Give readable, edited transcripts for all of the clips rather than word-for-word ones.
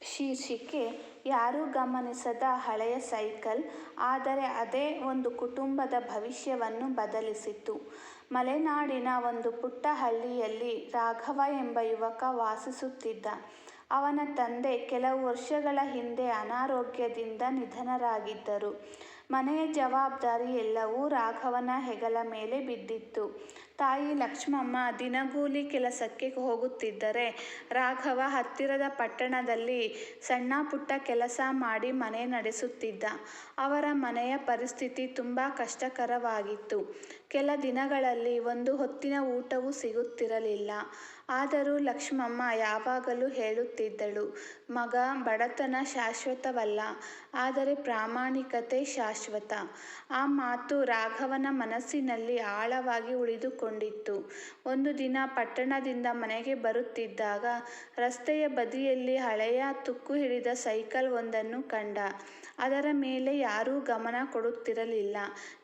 ಶೀರ್ಷಿಕೆ ಯಾರೂ ಗಮನಿಸದ ಹಳೆಯ ಸೈಕಲ್, ಆದರೆ ಅದೇ ಒಂದು ಕುಟುಂಬದ ಭವಿಷ್ಯವನ್ನು ಬದಲಿಸಿತು. ಮಲೆನಾಡಿನ ಒಂದು ಪುಟ್ಟ ಹಳ್ಳಿಯಲ್ಲಿ ರಾಘವ ಎಂಬ ಯುವಕ ವಾಸಿಸುತ್ತಿದ್ದ. ಅವನ ತಂದೆ ಕೆಲವು ವರ್ಷಗಳ ಹಿಂದೆ ಅನಾರೋಗ್ಯದಿಂದ ನಿಧನರಾಗಿದ್ದರು. ಮನೆಯ ಜವಾಬ್ದಾರಿ ಎಲ್ಲವೂ ರಾಘವನ ಹೆಗಲ ಮೇಲೆ ಬಿದ್ದಿತ್ತು. ತಾಯಿ ಲಕ್ಷ್ಮಮ್ಮ ದಿನಗೂಲಿ ಕೆಲಸಕ್ಕೆ ಹೋಗುತ್ತಿದ್ದರೆ, ರಾಘವ ಹತ್ತಿರದ ಪಟ್ಟಣದಲ್ಲಿ ಸಣ್ಣ ಪುಟ್ಟ ಕೆಲಸ ಮಾಡಿ ಮನೆ ನಡೆಸುತ್ತಿದ್ದ. ಅವರ ಮನೆಯ ಪರಿಸ್ಥಿತಿ ತುಂಬ ಕಷ್ಟಕರವಾಗಿತ್ತು. ಕೆಲ ದಿನಗಳಲ್ಲಿ ಒಂದು ಹೊತ್ತಿನ ಊಟವೂ ಸಿಗುತ್ತಿರಲಿಲ್ಲ. ಆದರೂ ಲಕ್ಷ್ಮಮ್ಮ ಯಾವಾಗಲೂ ಹೇಳುತ್ತಿದ್ದಳು, ಮಗ, ಬಡತನ ಶಾಶ್ವತವಲ್ಲ, ಆದರೆ ಪ್ರಾಮಾಣಿಕತೆ ಶಾಶ್ವತ. ಆ ಮಾತು ರಾಘವನ ಮನಸ್ಸಿನಲ್ಲಿ ಆಳವಾಗಿ ಉಳಿದುಕೊಂಡಿತ್ತು. ಒಂದು ದಿನ ಪಟ್ಟಣದಿಂದ ಮನೆಗೆ ಬರುತ್ತಿದ್ದಾಗ ರಸ್ತೆಯ ಬದಿಯಲ್ಲಿ ಹಳೆಯ ತುಕ್ಕು ಹಿಡಿದ ಸೈಕಲ್ ಒಂದನ್ನು ಕಂಡ. ಅದರ ಮೇಲೆ ಯಾರೂ ಗಮನ ಕೊಡುತ್ತಿರಲಿಲ್ಲ.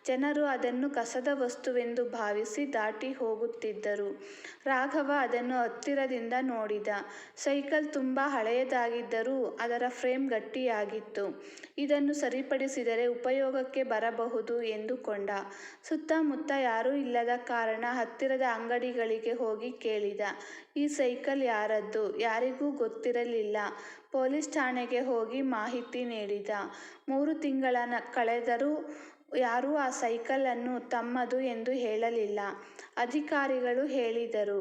ಜನರು ಅದನ್ನು ಕಸದ ವಸ್ತುವೆಂದು ಭಾವಿಸಿ ದಾಟಿ ಹೋಗುತ್ತಿದ್ದರು. ರಾಘವ ಅದನ್ನು ಹತ್ತಿರದಿಂದ ನೋಡಿದ. ಸೈಕಲ್ ತುಂಬ ಹಳೆಯದಾಗಿದ್ದರೂ ಅದರ ಫ್ರೇಮ್ ಗಟ್ಟಿಯಾಗಿತ್ತು. ಇದನ್ನು ಸರಿಪಡಿಸಿದರೆ ಉಪಯೋಗಕ್ಕೆ ಬರಬಹುದು ಎಂದುಕೊಂಡ. ಸುತ್ತಮುತ್ತ ಯಾರೂ ಇಲ್ಲದ ಕಾರಣ ಹತ್ತಿರದ ಅಂಗಡಿಗಳಿಗೆ ಹೋಗಿ ಕೇಳಿದ. ಈ ಸೈಕಲ್ ಯಾರದ್ದು? ಯಾರಿಗೂ ಗೊತ್ತಿರಲಿಲ್ಲ. ಪೊಲೀಸ್ ಠಾಣೆಗೆ ಹೋಗಿ ಮಾಹಿತಿ ನೀಡಿದ. 3 ಕಳೆದರೂ ಯಾರೂ ಆ ಸೈಕಲನ್ನು ತಮ್ಮದು ಎಂದು ಹೇಳಲಿಲ್ಲ. ಅಧಿಕಾರಿಗಳು ಹೇಳಿದರು,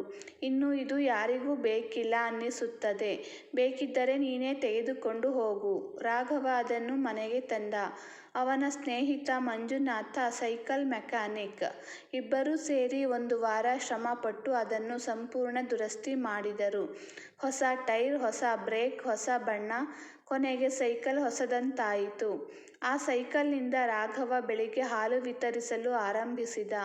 ಇನ್ನು ಇದು ಯಾರಿಗೂ ಬೇಕಿಲ್ಲ ಅನ್ನಿಸುತ್ತದೆ. ಬೇಕಿದ್ದರೆ ನೀನೇ ತೆಗೆದುಕೊಂಡು ಹೋಗು. ರಾಘವ ಅದನ್ನು ಮನೆಗೆ ತಂದ. ಅವನ ಸ್ನೇಹಿತ ಮಂಜುನಾಥ ಸೈಕಲ್ ಮೆಕ್ಯಾನಿಕ್. ಇಬ್ಬರೂ ಸೇರಿ 1 ವಾರ ಶ್ರಮಪಟ್ಟು ಅದನ್ನು ಸಂಪೂರ್ಣ ದುರಸ್ತಿ ಮಾಡಿದರು. ಹೊಸ ಟೈರ್, ಹೊಸ ಬ್ರೇಕ್, ಹೊಸ ಬಣ್ಣ, ಕೊನೆಗೆ ಸೈಕಲ್ ಹೊಸದಂತಾಯಿತು. ಆ ಸೈಕಲ್ನಿಂದ ರಾಘವ ಬೆಳಿಗ್ಗೆ ಹಾಲು ವಿತರಿಸಲು ಆರಂಭಿಸಿದ.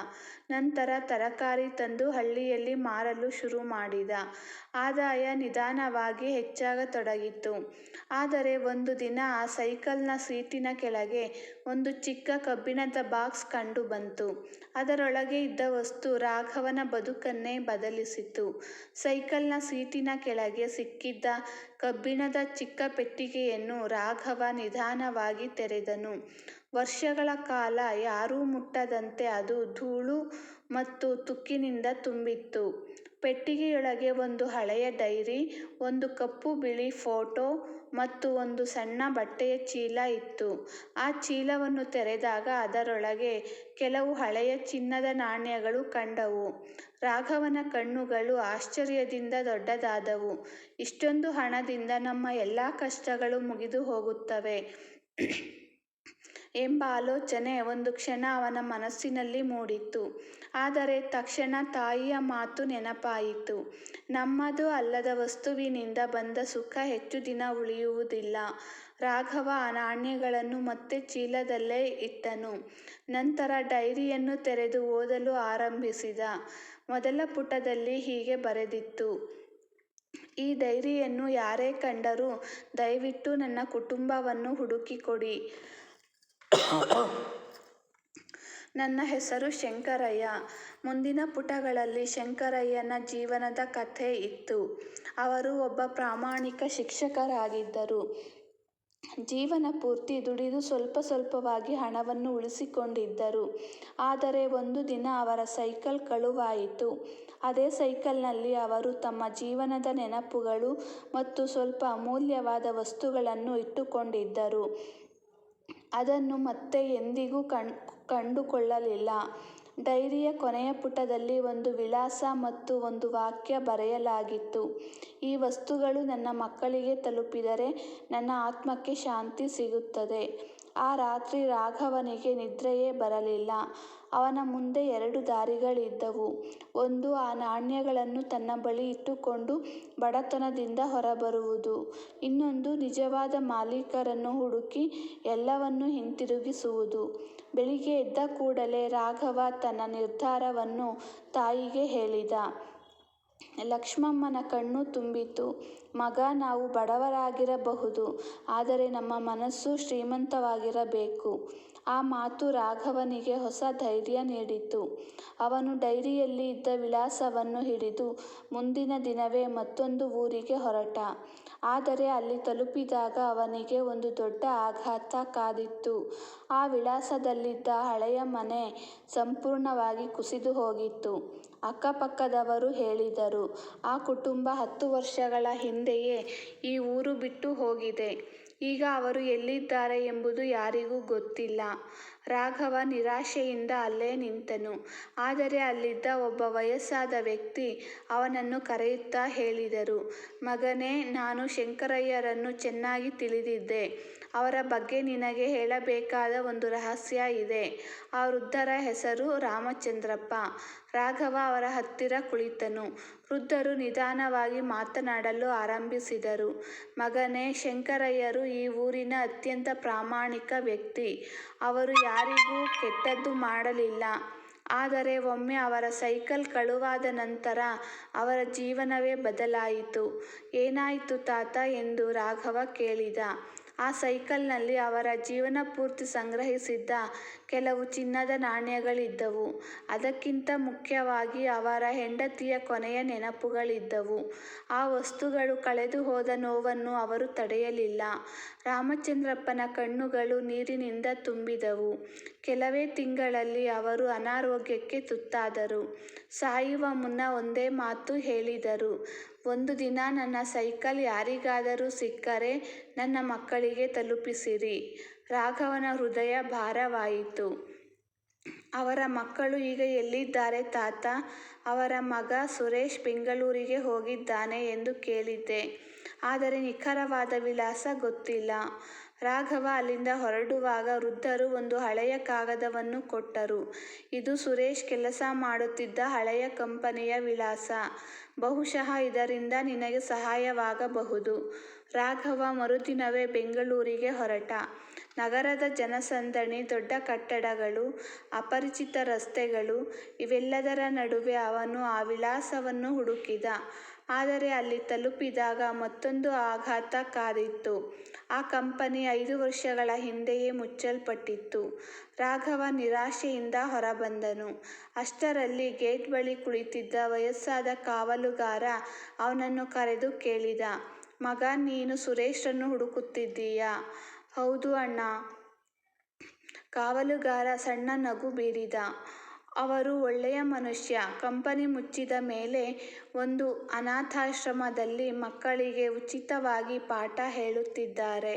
ನಂತರ ತರಕಾರಿ ತಂದು ಹಳ್ಳಿಯಲ್ಲಿ ಮಾರಲು ಶುರು ಮಾಡಿದ. ಆದಾಯ ನಿಧಾನವಾಗಿ ಹೆಚ್ಚಾಗತೊಡಗಿತು. ಆದರೆ ಒಂದು ದಿನ ಆ ಸೈಕಲ್ನ ಸೀಟಿನ ಕೆಳಗೆ ಒಂದು ಚಿಕ್ಕ ಕಬ್ಬಿಣದ ಬಾಕ್ಸ್ ಕಂಡು ಬಂತು. ಅದರೊಳಗೆ ಇದ್ದ ವಸ್ತು ರಾಘವನ ಬದುಕನ್ನೇ ಬದಲಿಸಿತು. ಸೈಕಲ್ನ ಸೀಟಿನ ಕೆಳಗೆ ಸಿಕ್ಕಿದ್ದ ಕಬ್ಬಿಣದ ಚಿಕ್ಕ ಪೆಟ್ಟಿಗೆಯನ್ನು ರಾಘವ ನಿಧಾನವಾಗಿ ತೆರೆದನು. ವರ್ಷಗಳ ಕಾಲ ಯಾರೂ ಮುಟ್ಟದಂತೆ ಅದು ಧೂಳು ಮತ್ತು ತುಕ್ಕಿನಿಂದ ತುಂಬಿತ್ತು. ಪೆಟ್ಟಿಗೆಯೊಳಗೆ ಒಂದು ಹಳೆಯ ಡೈರಿ, ಒಂದು ಕಪ್ಪು ಬಿಳಿ ಫೋಟೋ ಮತ್ತು ಒಂದು ಸಣ್ಣ ಬಟ್ಟೆಯ ಚೀಲ ಇತ್ತು. ಆ ಚೀಲವನ್ನು ತೆರೆದಾಗ ಅದರೊಳಗೆ ಕೆಲವು ಹಳೆಯ ಚಿನ್ನದ ನಾಣ್ಯಗಳು ಕಂಡವು. ರಾಘವನ ಕಣ್ಣುಗಳು ಆಶ್ಚರ್ಯದಿಂದ ದೊಡ್ಡದಾದವು. ಇಷ್ಟೊಂದು ಹಣದಿಂದ ನಮ್ಮ ಎಲ್ಲ ಕಷ್ಟಗಳು ಮುಗಿದು ಹೋಗುತ್ತವೆ ಎಂಬ ಆಲೋಚನೆ ಒಂದು ಕ್ಷಣ ಅವನ ಮನಸ್ಸಿನಲ್ಲಿ ಮೂಡಿತು. ಆದರೆ ತಕ್ಷಣ ತಾಯಿಯ ಮಾತು ನೆನಪಾಯಿತು. ನಮ್ಮದು ಅಲ್ಲದ ವಸ್ತುವಿನಿಂದ ಬಂದ ಸುಖ ಹೆಚ್ಚು ದಿನ ಉಳಿಯುವುದಿಲ್ಲ. ರಾಘವ ಆ ನಾಣ್ಯಗಳನ್ನು ಮತ್ತೆ ಚೀಲದಲ್ಲೇ ಇಟ್ಟನು. ನಂತರ ಡೈರಿಯನ್ನು ತೆರೆದು ಓದಲು ಆರಂಭಿಸಿದ. ಮೊದಲ ಪುಟದಲ್ಲಿ ಹೀಗೆ ಬರೆದಿತ್ತು, ಈ ಡೈರಿಯನ್ನು ಯಾರೇ ಕಂಡರೂ ದಯವಿಟ್ಟು ನನ್ನ ಕುಟುಂಬವನ್ನು ಹುಡುಕಿಕೊಡಿ. ನನ್ನ ಹೆಸರು ಶಂಕರಯ್ಯ. ಮುಂದಿನ ಪುಟಗಳಲ್ಲಿ ಶಂಕರಯ್ಯನ ಜೀವನದ ಕಥೆ ಇತ್ತು. ಅವರು ಒಬ್ಬ ಪ್ರಾಮಾಣಿಕ ಶಿಕ್ಷಕರಾಗಿದ್ದರು. ಜೀವನ ಪೂರ್ತಿ ದುಡಿದು ಸ್ವಲ್ಪ ಸ್ವಲ್ಪವಾಗಿ ಹಣವನ್ನು ಉಳಿಸಿಕೊಂಡಿದ್ದರು. ಆದರೆ ಒಂದು ದಿನ ಅವರ ಸೈಕಲ್ ಕಳುವಾಯಿತು. ಅದೇ ಸೈಕಲ್ನಲ್ಲಿ ಅವರು ತಮ್ಮ ಜೀವನದ ನೆನಪುಗಳು ಮತ್ತು ಸ್ವಲ್ಪ ಅಮೂಲ್ಯವಾದ ವಸ್ತುಗಳನ್ನು ಇಟ್ಟುಕೊಂಡಿದ್ದರು. ಅದನ್ನು ಮತ್ತೆ ಎಂದಿಗೂ ಕಂಡುಕೊಳ್ಳಲಿಲ್ಲ. ಡೈರಿಯ ಕೊನೆಯ ಪುಟದಲ್ಲಿ ಒಂದು ವಿಳಾಸ ಮತ್ತು ಒಂದು ವಾಕ್ಯ ಬರೆಯಲಾಗಿತ್ತು, ಈ ವಸ್ತುಗಳು ನನ್ನ ಮಕ್ಕಳಿಗೆ ತಲುಪಿದರೆ ನನ್ನ ಆತ್ಮಕ್ಕೆ ಶಾಂತಿ ಸಿಗುತ್ತದೆ. ಆ ರಾತ್ರಿ ರಾಘವನಿಗೆ ನಿದ್ರೆಯೇ ಬರಲಿಲ್ಲ. ಅವನ ಮುಂದೆ 2 ದಾರಿಗಳಿದ್ದವು. ಒಂದು, ಆ ನಾಣ್ಯಗಳನ್ನು ತನ್ನ ಬಳಿ ಇಟ್ಟುಕೊಂಡು ಬಡತನದಿಂದ ಹೊರಬರುವುದು. ಇನ್ನೊಂದು, ನಿಜವಾದ ಮಾಲೀಕರನ್ನು ಹುಡುಕಿ ಎಲ್ಲವನ್ನೂ ಹಿಂತಿರುಗಿಸುವುದು. ಬೆಳಿಗ್ಗೆ ಎದ್ದ ಕೂಡಲೇ ರಾಘವ ತನ್ನ ನಿರ್ಧಾರವನ್ನು ತಾಯಿಗೆ ಹೇಳಿದ. ಲಕ್ಷ್ಮಮ್ಮನ ಕಣ್ಣು ತುಂಬಿತು. ಮಗ, ನಾವು ಬಡವರಾಗಿರಬಹುದು, ಆದರೆ ನಮ್ಮ ಮನಸ್ಸು ಶ್ರೀಮಂತವಾಗಿರಬೇಕು. ಆ ಮಾತು ರಾಘವನಿಗೆ ಹೊಸ ಧೈರ್ಯ ನೀಡಿತು. ಅವನು ಡೈರಿಯಲ್ಲಿ ಇದ್ದ ವಿಳಾಸವನ್ನು ಹಿಡಿದು ಮುಂದಿನ ದಿನವೇ ಮತ್ತೊಂದು ಊರಿಗೆ ಹೊರಟ. ಆದರೆ ಅಲ್ಲಿ ತಲುಪಿದಾಗ ಅವನಿಗೆ ಒಂದು ದೊಡ್ಡ ಆಘಾತ ಕಾದಿತ್ತು. ಆ ವಿಳಾಸದಲ್ಲಿದ್ದ ಹಳೆಯ ಮನೆ ಸಂಪೂರ್ಣವಾಗಿ ಕುಸಿದು ಹೋಗಿತ್ತು. ಅಕ್ಕಪಕ್ಕದವರು ಹೇಳಿದರು, ಆ ಕುಟುಂಬ 10 ವರ್ಷಗಳ ಹಿಂದೆಯೇ ಈ ಊರು ಬಿಟ್ಟು ಹೋಗಿದೆ. ಈಗ ಅವರು ಎಲ್ಲಿದ್ದಾರೆ ಎಂಬುದು ಯಾರಿಗೂ ಗೊತ್ತಿಲ್ಲ. ರಾಘವ ನಿರಾಶೆಯಿಂದ ಅಲ್ಲೇ ನಿಂತನು. ಆದರೆ ಅಲ್ಲಿದ್ದ ಒಬ್ಬ ವಯಸ್ಸಾದ ವ್ಯಕ್ತಿ ಅವನನ್ನು ಕರೆಯುತ್ತಾ ಹೇಳಿದರು, ಮಗನೇ, ನಾನು ಶಂಕರಯ್ಯರನ್ನು ಚೆನ್ನಾಗಿ ತಿಳಿದಿದ್ದೆ. ಅವರ ಬಗ್ಗೆ ನಿನಗೆ ಹೇಳಬೇಕಾದ ಒಂದು ರಹಸ್ಯ ಇದೆ. ಆ ವೃದ್ಧರ ಹೆಸರು ರಾಮಚಂದ್ರಪ್ಪ. ರಾಘವ ಅವರ ಹತ್ತಿರ ಕುಳಿತನು. ವೃದ್ಧರು ನಿಧಾನವಾಗಿ ಮಾತನಾಡಲು ಆರಂಭಿಸಿದರು. ಮಗನೇ, ಶಂಕರಯ್ಯರು ಈ ಊರಿನ ಅತ್ಯಂತ ಪ್ರಾಮಾಣಿಕ ವ್ಯಕ್ತಿ. ಅವರು ಯಾರಿಗೂ ಕೆಟ್ಟದ್ದು ಮಾಡಲಿಲ್ಲ. ಆದರೆ ಒಮ್ಮೆ ಅವರ ಸೈಕಲ್ ಕಳುವಾದ ನಂತರ ಅವರ ಜೀವನವೇ ಬದಲಾಯಿತು. ಏನಾಯಿತು ತಾತ ಎಂದು ರಾಘವ ಕೇಳಿದ. ಆ ಸೈಕಲ್ನಲ್ಲಿ ಅವರ ಜೀವನ ಪೂರ್ತಿ ಸಂಗ್ರಹಿಸಿದ್ದ ಕೆಲವು ಚಿನ್ನದ ನಾಣ್ಯಗಳಿದ್ದವು. ಅದಕ್ಕಿಂತ ಮುಖ್ಯವಾಗಿ ಅವರ ಹೆಂಡತಿಯ ಕೊನೆಯ ನೆನಪುಗಳಿದ್ದವು. ಆ ವಸ್ತುಗಳು ಕಳೆದು ಹೋದ ನೋವನ್ನು ಅವರು ತಡೆಯಲಿಲ್ಲ. ರಾಮಚಂದ್ರಪ್ಪನ ಕಣ್ಣುಗಳು ನೀರಿನಿಂದ ತುಂಬಿದವು. ಕೆಲವೇ ತಿಂಗಳಲ್ಲಿ ಅವರು ಅನಾರೋಗ್ಯಕ್ಕೆ ತುತ್ತಾದರು. ಸಾಯುವ ಮುನ್ನ ಒಂದೇ ಮಾತು ಹೇಳಿದರು, ಒಂದು ದಿನ ನನ್ನ ಸೈಕಲ್ ಯಾರಿಗಾದರೂ ಸಿಕ್ಕರೆ ನನ್ನ ಮಕ್ಕಳಿಗೆ ತಲುಪಿಸಿರಿ. ರಾಘವನ ಹೃದಯ ಭಾರವಾಯಿತು. ಅವರ ಮಕ್ಕಳು ಈಗ ಎಲ್ಲಿದ್ದಾರೆ ತಾತ? ಅವರ ಮಗ ಸುರೇಶ್ ಬೆಂಗಳೂರಿಗೆ ಹೋಗಿದ್ದಾನೆ ಎಂದು ಕೇಳಿದ್ದೆ. ಆದರೆ ನಿಖರವಾದ ವಿಳಾಸ ಗೊತ್ತಿಲ್ಲ. ರಾಘವ ಅಲ್ಲಿಂದ ಹೊರಡುವಾಗ ವೃದ್ಧರು ಒಂದು ಹಳೆಯ ಕಾಗದವನ್ನು ಕೊಟ್ಟರು. ಇದು ಸುರೇಶ್ ಕೆಲಸ ಮಾಡುತ್ತಿದ್ದ ಹಳೆಯ ಕಂಪನಿಯ ವಿಳಾಸ. ಬಹುಶಃ ಇದರಿಂದ ನಿನಗೆ ಸಹಾಯವಾಗಬಹುದು. ರಾಘವ ಮರುದಿನವೇ ಬೆಂಗಳೂರಿಗೆ ಹೊರಟ. ನಗರದ ಜನಸಂದಣಿ, ದೊಡ್ಡ ಕಟ್ಟಡಗಳು, ಅಪರಿಚಿತ ರಸ್ತೆಗಳು ಇವೆಲ್ಲದರ ನಡುವೆ ಅವನು ಆ ವಿಳಾಸವನ್ನು ಹುಡುಕಿದ. ಆದರೆ ಅಲ್ಲಿ ತಲುಪಿದಾಗ ಮತ್ತೊಂದು ಆಘಾತ ಕಾದಿತ್ತು. ಆ ಕಂಪನಿ 5 ವರ್ಷಗಳ ಹಿಂದೆಯೇ ಮುಚ್ಚಲ್ಪಟ್ಟಿತ್ತು. ರಾಘವ ನಿರಾಶೆಯಿಂದ ಹೊರಬಂದನು. ಅಷ್ಟರಲ್ಲಿ ಗೇಟ್ ಬಳಿ ಕುಳಿತಿದ್ದ ವಯಸ್ಸಾದ ಕಾವಲುಗಾರ ಅವನನ್ನು ಕರೆದು ಕೇಳಿದ, ಮಗ, ನೀನು ಸುರೇಶ್ರನ್ನು ಹುಡುಕುತ್ತಿದ್ದೀಯಾ? ಹೌದು ಅಣ್ಣ. ಕಾವಲುಗಾರ ಸಣ್ಣ ನಗು ಬೀರಿದ. ಅವರು ಒಳ್ಳೆಯ ಮನುಷ್ಯ. ಕಂಪನಿ ಮುಚ್ಚಿದ ಮೇಲೆ ಒಂದು ಅನಾಥಾಶ್ರಮದಲ್ಲಿ ಮಕ್ಕಳಿಗೆ ಉಚಿತವಾಗಿ ಪಾಠ ಹೇಳುತ್ತಿದ್ದಾರೆ.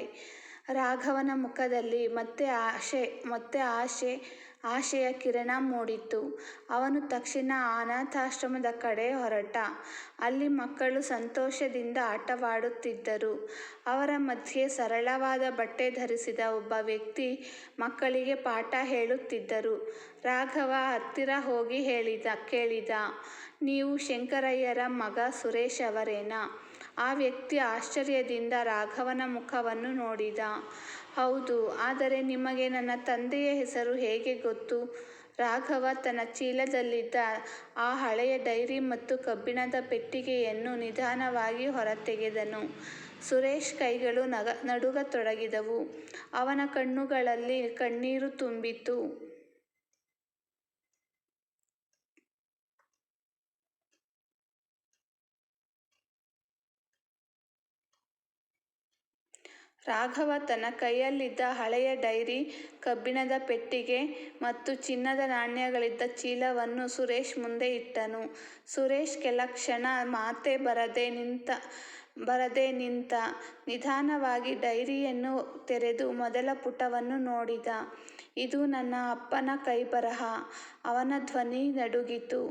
ರಾಘವನ ಮುಖದಲ್ಲಿ ಮತ್ತೆ ಆಶೆಯ ಕಿರಣ ಮೂಡಿತು. ಅವನು ತಕ್ಷಣ ಆ ಅನಾಥಾಶ್ರಮದ ಕಡೆ ಹೊರಟ. ಅಲ್ಲಿ ಮಕ್ಕಳು ಸಂತೋಷದಿಂದ ಆಟವಾಡುತ್ತಿದ್ದರು. ಅವರ ಮಧ್ಯೆ ಸರಳವಾದ ಬಟ್ಟೆ ಧರಿಸಿದ ಒಬ್ಬ ವ್ಯಕ್ತಿ ಮಕ್ಕಳಿಗೆ ಪಾಠ ಹೇಳುತ್ತಿದ್ದರು. ರಾಘವ ಹತ್ತಿರ ಹೋಗಿ ಕೇಳಿದ, ನೀವು ಶಂಕರಯ್ಯರ ಮಗ ಸುರೇಶ್ ಅವರೇನಾ? ಆ ವ್ಯಕ್ತಿ ಆಶ್ಚರ್ಯದಿಂದ ರಾಘವನ ಮುಖವನ್ನು ನೋಡಿದ. ಹೌದು, ಆದರೆ ನಿಮಗೆ ನನ್ನ ತಂದೆಯ ಹೆಸರು ಹೇಗೆ ಗೊತ್ತು? ರಾಘವ ತನ್ನ ಚೀಲದಲ್ಲಿದ್ದ ಆ ಹಳೆಯ ಡೈರಿ ಮತ್ತು ಕಬ್ಬಿಣದ ಪೆಟ್ಟಿಗೆಯನ್ನು ನಿಧಾನವಾಗಿ ಹೊರತೆಗೆದನು. ಸುರೇಶ್ ಕೈಗಳು ನಡುಗತೊಡಗಿದವು. ಅವನ ಕಣ್ಣುಗಳಲ್ಲಿ ಕಣ್ಣೀರು ತುಂಬಿತು. ರಾಘವ ತನ್ನ ಕೈಯಲ್ಲಿದ್ದ ಹಳೆಯ ಡೈರಿ, ಕಬ್ಬಿಣದ ಪೆಟ್ಟಿಗೆ ಮತ್ತು ಚಿನ್ನದ ನಾಣ್ಯಗಳಿದ್ದ ಚೀಲವನ್ನು ಸುರೇಶ್ ಮುಂದೆ ಇಟ್ಟನು. ಸುರೇಶ್ ಕೆಲ ಕ್ಷಣ ಮಾತೇ ಬರದೆ ನಿಂತ. ನಿಧಾನವಾಗಿ ಡೈರಿಯನ್ನು ತೆರೆದು ಮೊದಲ ಪುಟವನ್ನು ನೋಡಿದ. ಇದು ನನ್ನ ಅಪ್ಪನ ಕೈಬರಹ. ಅವನ ಧ್ವನಿ ನಡುಗಿತು.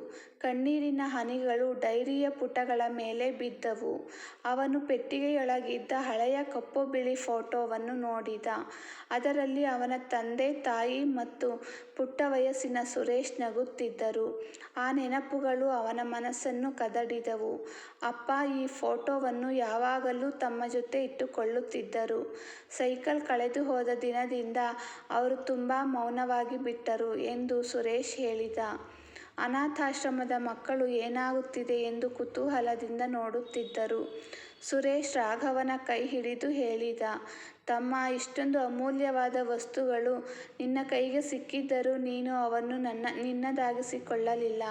ಕಣ್ಣೀರಿನ ಹನಿಗಳು ಡೈರಿಯ ಪುಟಗಳ ಮೇಲೆ ಬಿದ್ದವು. ಅವನು ಪೆಟ್ಟಿಗೆಯೊಳಗಿದ್ದ ಹಳೆಯ ಕಪ್ಪು ಬಿಳಿ ಫೋಟೋವನ್ನು ನೋಡಿದ. ಅದರಲ್ಲಿ ಅವನ ತಂದೆ, ತಾಯಿ ಮತ್ತು ಪುಟ್ಟ ವಯಸ್ಸಿನ ಸುರೇಶ್ ನಗುತ್ತಿದ್ದರು. ಆ ನೆನಪುಗಳು ಅವನ ಮನಸ್ಸನ್ನು ಕದಡಿದವು. ಅಪ್ಪ ಈ ಫೋಟೋವನ್ನು ಯಾವಾಗಲೂ ತಮ್ಮ ಜೊತೆ ಇಟ್ಟುಕೊಳ್ಳುತ್ತಿದ್ದರು. ಸೈಕಲ್ ಕಳೆದು ಹೋದ ದಿನದಿಂದ ಅವರು ತುಂಬ ಮೌನವಾಗಿ ಬಿಟ್ಟರು ಎಂದು ಸುರೇಶ್ ಹೇಳಿದ. ಅನಾಥಾಶ್ರಮದ ಮಕ್ಕಳು ಏನಾಗುತ್ತಿದೆ ಎಂದು ಕುತೂಹಲದಿಂದ ನೋಡುತ್ತಿದ್ದರು. ಸುರೇಶ್ ರಾಘವನ ಕೈ ಹಿಡಿದು ಹೇಳಿದ, ತಮ್ಮ, ಇಷ್ಟೊಂದು ಅಮೂಲ್ಯವಾದ ವಸ್ತುಗಳು ನಿನ್ನ ಕೈಗೆ ಸಿಕ್ಕಿದ್ದರೂ ನೀನು ಅವನ್ನು ನಿನ್ನದಾಗಿಸಿಕೊಳ್ಳಲಿಲ್ಲ.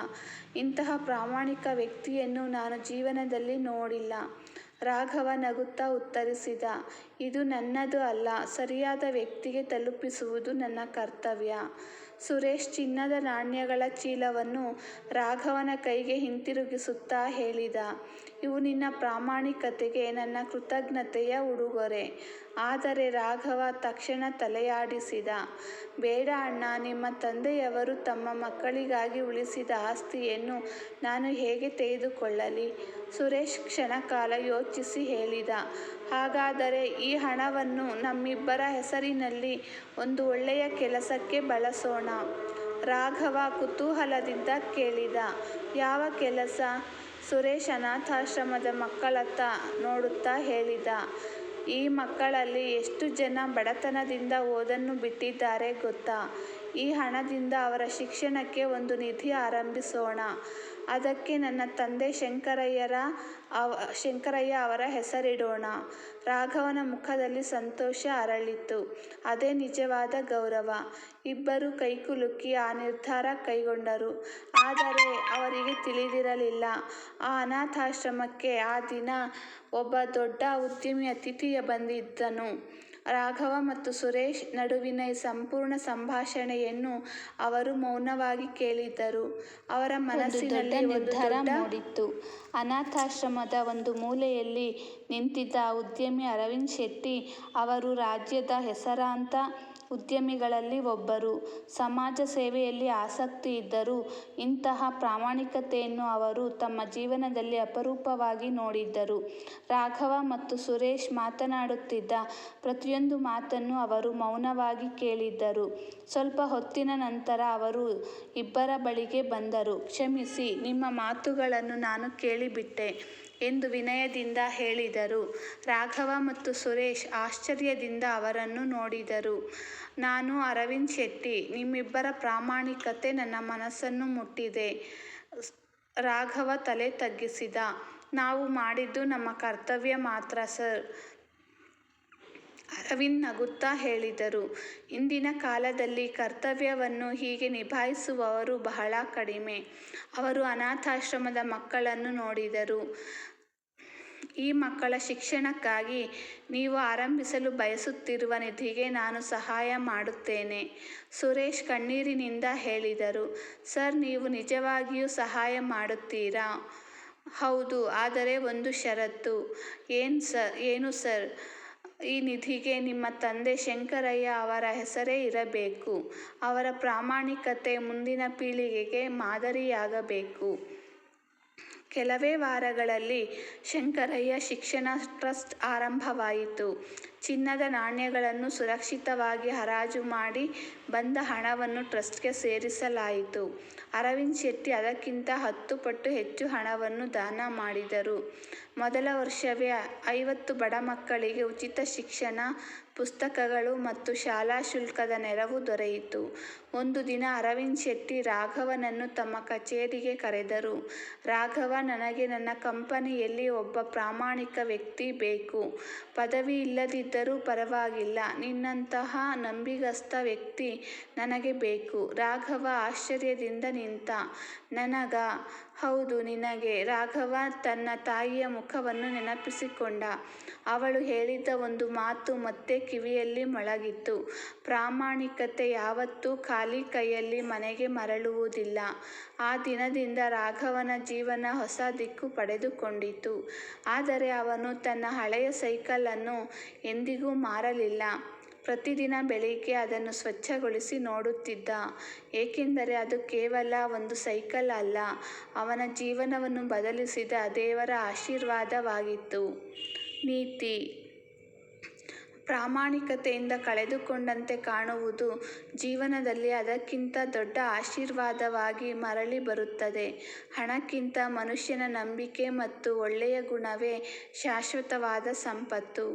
ಇಂತಹ ಪ್ರಾಮಾಣಿಕ ವ್ಯಕ್ತಿಯನ್ನು ನಾನು ಜೀವನದಲ್ಲಿ ನೋಡಿಲ್ಲ. ರಾಘವ ನಗುತ್ತಾ ಉತ್ತರಿಸಿದ, ಇದು ನನ್ನದು ಅಲ್ಲ, ಸರಿಯಾದ ವ್ಯಕ್ತಿಗೆ ತಲುಪಿಸುವುದು ನನ್ನ ಕರ್ತವ್ಯ. ಸುರೇಶ್ ಚಿನ್ನದ ನಾಣ್ಯಗಳ ಚೀಲವನ್ನು ರಾಘವನ ಕೈಗೆ ಹಿಂತಿರುಗಿಸುತ್ತಾ ಹೇಳಿದ, ಇವು ನಿನ್ನ ಪ್ರಾಮಾಣಿಕತೆಗೆ ನನ್ನ ಕೃತಜ್ಞತೆಯ ಉಡುಗೊರೆ. ಆದರೆ ರಾಘವ ತಕ್ಷಣ ತಲೆಯಾಡಿಸಿದ, ಬೇಡ ಅಣ್ಣ, ನಿಮ್ಮ ತಂದೆಯವರು ತಮ್ಮ ಮಕ್ಕಳಿಗಾಗಿ ಉಳಿಸಿದ ಆಸ್ತಿಯನ್ನು ನಾನು ಹೇಗೆ ತೆಗೆದುಕೊಳ್ಳಲಿ? ಸುರೇಶ್ ಕ್ಷಣಕಾಲ ಯೋಚಿಸಿ ಹೇಳಿದ, ಹಾಗಾದರೆ ಈ ಹಣವನ್ನು ನಮ್ಮಿಬ್ಬರ ಹೆಸರಿನಲ್ಲಿ ಒಂದು ಒಳ್ಳೆಯ ಕೆಲಸಕ್ಕೆ ಬಳಸೋಣ. ರಾಘವ ಕುತೂಹಲದಿಂದ ಕೇಳಿದ, ಯಾವ ಕೆಲಸ? ಸುರೇಶ್ ಅನಾಥಾಶ್ರಮದ ಮಕ್ಕಳತ್ತ ನೋಡುತ್ತಾ ಹೇಳಿದ, ಈ ಮಕ್ಕಳಲ್ಲಿ ಎಷ್ಟು ಜನ ಬಡತನದಿಂದ ಓದನ್ನು ಬಿಟ್ಟಿದ್ದಾರೆ ಗೊತ್ತಾ? ಈ ಹಣದಿಂದ ಅವರ ಶಿಕ್ಷಣಕ್ಕೆ ಒಂದು ನಿಧಿ ಆರಂಭಿಸೋಣ. ಅದಕ್ಕೆ ನನ್ನ ತಂದೆ ಶಂಕರಯ್ಯ ಅವರ ಹೆಸರಿಡೋಣ. ರಾಘವನ ಮುಖದಲ್ಲಿ ಸಂತೋಷ ಅರಳಿತು. ಅದೇ ನಿಜವಾದ ಗೌರವ. ಇಬ್ಬರೂ ಕೈಕುಲುಕಿ ಆ ನಿರ್ಧಾರ ಕೈಗೊಂಡರು. ಆದರೆ ಅವರಿಗೆ ತಿಳಿದಿರಲಿಲ್ಲ, ಆ ಅನಾಥಾಶ್ರಮಕ್ಕೆ ಆ ದಿನ ಒಬ್ಬ ದೊಡ್ಡ ಉದ್ಯಮಿ ಅತಿಥಿ ಬಂದಿದ್ದನು. ರಾಘವ ಮತ್ತು ಸುರೇಶ್ ನಡುವಿನ ಈ ಸಂಪೂರ್ಣ ಸಂಭಾಷಣೆಯನ್ನು ಅವರು ಮೌನವಾಗಿ ಕೇಳಿದ್ದರು. ಅವರ ಮನಸ್ಸಿನಲ್ಲಿ ಒಂದು ದೊಡ್ಡ ಮೂಡಿತ್ತು. ಅನಾಥಾಶ್ರಮದ ಒಂದು ಮೂಲೆಯಲ್ಲಿ ನಿಂತಿದ್ದ ಆ ಉದ್ಯಮಿ ಅರವಿಂದ್ ಶೆಟ್ಟಿ. ಅವರು ರಾಜ್ಯದ ಹೆಸರಾಂತ ಉದ್ಯಮಿಗಳಲ್ಲಿ ಒಬ್ಬರು. ಸಮಾಜ ಸೇವೆಯಲ್ಲಿ ಆಸಕ್ತಿ ಇದ್ದರೂ ಇಂತಹ ಪ್ರಾಮಾಣಿಕತೆಯನ್ನು ಅವರು ತಮ್ಮ ಜೀವನದಲ್ಲಿ ಅಪರೂಪವಾಗಿ ನೋಡಿದ್ದರು. ರಾಘವ ಮತ್ತು ಸುರೇಶ್ ಮಾತನಾಡುತ್ತಿದ್ದ ಪ್ರತಿಯೊಂದು ಮಾತನ್ನು ಅವರು ಮೌನವಾಗಿ ಕೇಳಿದ್ದರು. ಸ್ವಲ್ಪ ಹೊತ್ತಿನ ನಂತರ ಅವರು ಇಬ್ಬರ ಬಳಿಗೆ ಬಂದರು. ಕ್ಷಮಿಸಿ, ನಿಮ್ಮ ಮಾತುಗಳನ್ನು ನಾನು ಕೇಳಿಬಿಟ್ಟೆ ಎಂದು ವಿನಯದಿಂದ ಹೇಳಿದರು. ರಾಘವ ಮತ್ತು ಸುರೇಶ್ ಆಶ್ಚರ್ಯದಿಂದ ಅವರನ್ನು ನೋಡಿದರು. ನಾನು ಅರವಿಂದ್ ಶೆಟ್ಟಿ. ನಿಮ್ಮಿಬ್ಬರ ಪ್ರಾಮಾಣಿಕತೆ ನನ್ನ ಮನಸ್ಸನ್ನು ಮುಟ್ಟಿದೆ. ರಾಘವ ತಲೆ ತಗ್ಗಿಸಿದ, ನಾವು ಮಾಡಿದ್ದು ನಮ್ಮ ಕರ್ತವ್ಯ ಮಾತ್ರ ಸರ್. ಅರವಿಂದ್ ನಗುತ್ತಾ ಹೇಳಿದರು, ಇಂದಿನ ಕಾಲದಲ್ಲಿ ಕರ್ತವ್ಯವನ್ನು ಹೀಗೆ ನಿಭಾಯಿಸುವವರು ಬಹಳ ಕಡಿಮೆ. ಅವರು ಅನಾಥಾಶ್ರಮದ ಮಕ್ಕಳನ್ನು ನೋಡಿದರು. ಈ ಮಕ್ಕಳ ಶಿಕ್ಷಣಕ್ಕಾಗಿ ನೀವು ಆರಂಭಿಸಲು ಬಯಸುತ್ತಿರುವ ನಿಧಿಗೆ ನಾನು ಸಹಾಯ ಮಾಡುತ್ತೇನೆ. ಸುರೇಶ್ ಕಣ್ಣೀರಿನಿಂದ ಹೇಳಿದರು, ಸರ್, ನೀವು ನಿಜವಾಗಿಯೂ ಸಹಾಯ ಮಾಡುತ್ತೀರಾ? ಹೌದು, ಆದರೆ ಒಂದು ಷರತ್ತು. ಏನು ಸರ್? ಈ ನಿಧಿಗೆ ನಿಮ್ಮ ತಂದೆ ಶಂಕರಯ್ಯ ಅವರ ಹೆಸರೇ ಇರಬೇಕು. ಅವರ ಪ್ರಾಮಾಣಿಕತೆ ಮುಂದಿನ ಪೀಳಿಗೆಗೆ ಮಾದರಿಯಾಗಬೇಕು. ಕೆಲವೇ ವಾರಗಳಲ್ಲಿ ಶಂಕರಯ್ಯ ಶಿಕ್ಷಣ ಟ್ರಸ್ಟ್ ಆರಂಭವಾಯಿತು. ಚಿನ್ನದ ನಾಣ್ಯಗಳನ್ನು ಸುರಕ್ಷಿತವಾಗಿ ಹರಾಜು ಮಾಡಿ ಬಂದ ಹಣವನ್ನು ಟ್ರಸ್ಟ್ಗೆ ಸೇರಿಸಲಾಯಿತು. ಅರವಿಂದ್ ಶೆಟ್ಟಿ ಅದಕ್ಕಿಂತ 10 ಪಟ್ಟು ಹೆಚ್ಚು ಹಣವನ್ನು ದಾನ ಮಾಡಿದರು. ಮೊದಲ ವರ್ಷವೇ 50 ಬಡ ಮಕ್ಕಳಿಗೆ ಉಚಿತ ಶಿಕ್ಷಣ, ಪುಸ್ತಕಗಳು ಮತ್ತು ಶಾಲಾ ಶುಲ್ಕದ ನೆರವು ದೊರೆಯಿತು. ಒಂದು ದಿನ ಅರವಿಂದ್ ಶೆಟ್ಟಿ ರಾಘವನನ್ನು ತಮ್ಮ ಕಚೇರಿಗೆ ಕರೆದರು. ರಾಘವ, ನನಗೆ ನನ್ನ ಕಂಪನಿಯಲ್ಲಿ ಒಬ್ಬ ಪ್ರಾಮಾಣಿಕ ವ್ಯಕ್ತಿ ಬೇಕು. ಪದವಿ ಇಲ್ಲದಿದ್ದರೂ ಪರವಾಗಿಲ್ಲ. ನಿನ್ನಂತಹ ನಂಬಿಗಸ್ತ ವ್ಯಕ್ತಿ ನನಗೆ ಬೇಕು. ರಾಘವ ಆಶ್ಚರ್ಯದಿಂದ ನಿಂತ. ನನಗಾ? ಹೌದು, ನಿನಗೆ. ರಾಘವ ತನ್ನ ತಾಯಿಯ ಮುಖವನ್ನು ನೆನಪಿಸಿಕೊಂಡ. ಅವಳು ಹೇಳಿದ್ದ ಒಂದು ಮಾತು ಮತ್ತೆ ಕಿವಿಯಲ್ಲಿ ಮೊಳಗಿತ್ತು. ಪ್ರಾಮಾಣಿಕತೆ ಯಾವತ್ತೂ ಖಾಲಿ ಕೈಯಲ್ಲಿ ಮನೆಗೆ ಮರಳುವುದಿಲ್ಲ. ಆ ದಿನದಿಂದ ರಾಘವನ ಜೀವನ ಹೊಸ ದಿಕ್ಕು ಪಡೆದುಕೊಂಡಿತು. ಆದರೆ ಅವನು ತನ್ನ ಹಳೆಯ ಸೈಕಲನ್ನು ಎಂದಿಗೂ ಮಾರಲಿಲ್ಲ. ಪ್ರತಿದಿನ ಬೆಳಿಗ್ಗೆ ಅದನ್ನು ಸ್ವಚ್ಛಗೊಳಿಸಿ ನೋಡುತ್ತಿದ್ದ. ಏಕೆಂದರೆ ಅದು ಕೇವಲ ಒಂದು ಸೈಕಲ್ ಅಲ್ಲ, ಅವನ ಜೀವನವನ್ನು ಬದಲಿಸಿದ ದೇವರ ಆಶೀರ್ವಾದವಾಗಿತ್ತು. ನೀತಿ: ಪ್ರಾಮಾಣಿಕತೆಯಿಂದ ಕಳೆದುಕೊಂಡಂತೆ ಕಾಣುವುದು ಜೀವನದಲ್ಲಿ ಅದಕ್ಕಿಂತ ದೊಡ್ಡ ಆಶೀರ್ವಾದವಾಗಿ ಮರಳಿ ಬರುತ್ತದೆ. ಹಣಕ್ಕಿಂತ ಮನುಷ್ಯನ ನಂಬಿಕೆ ಮತ್ತು ಒಳ್ಳೆಯ ಗುಣವೇ ಶಾಶ್ವತವಾದ ಸಂಪತ್ತು.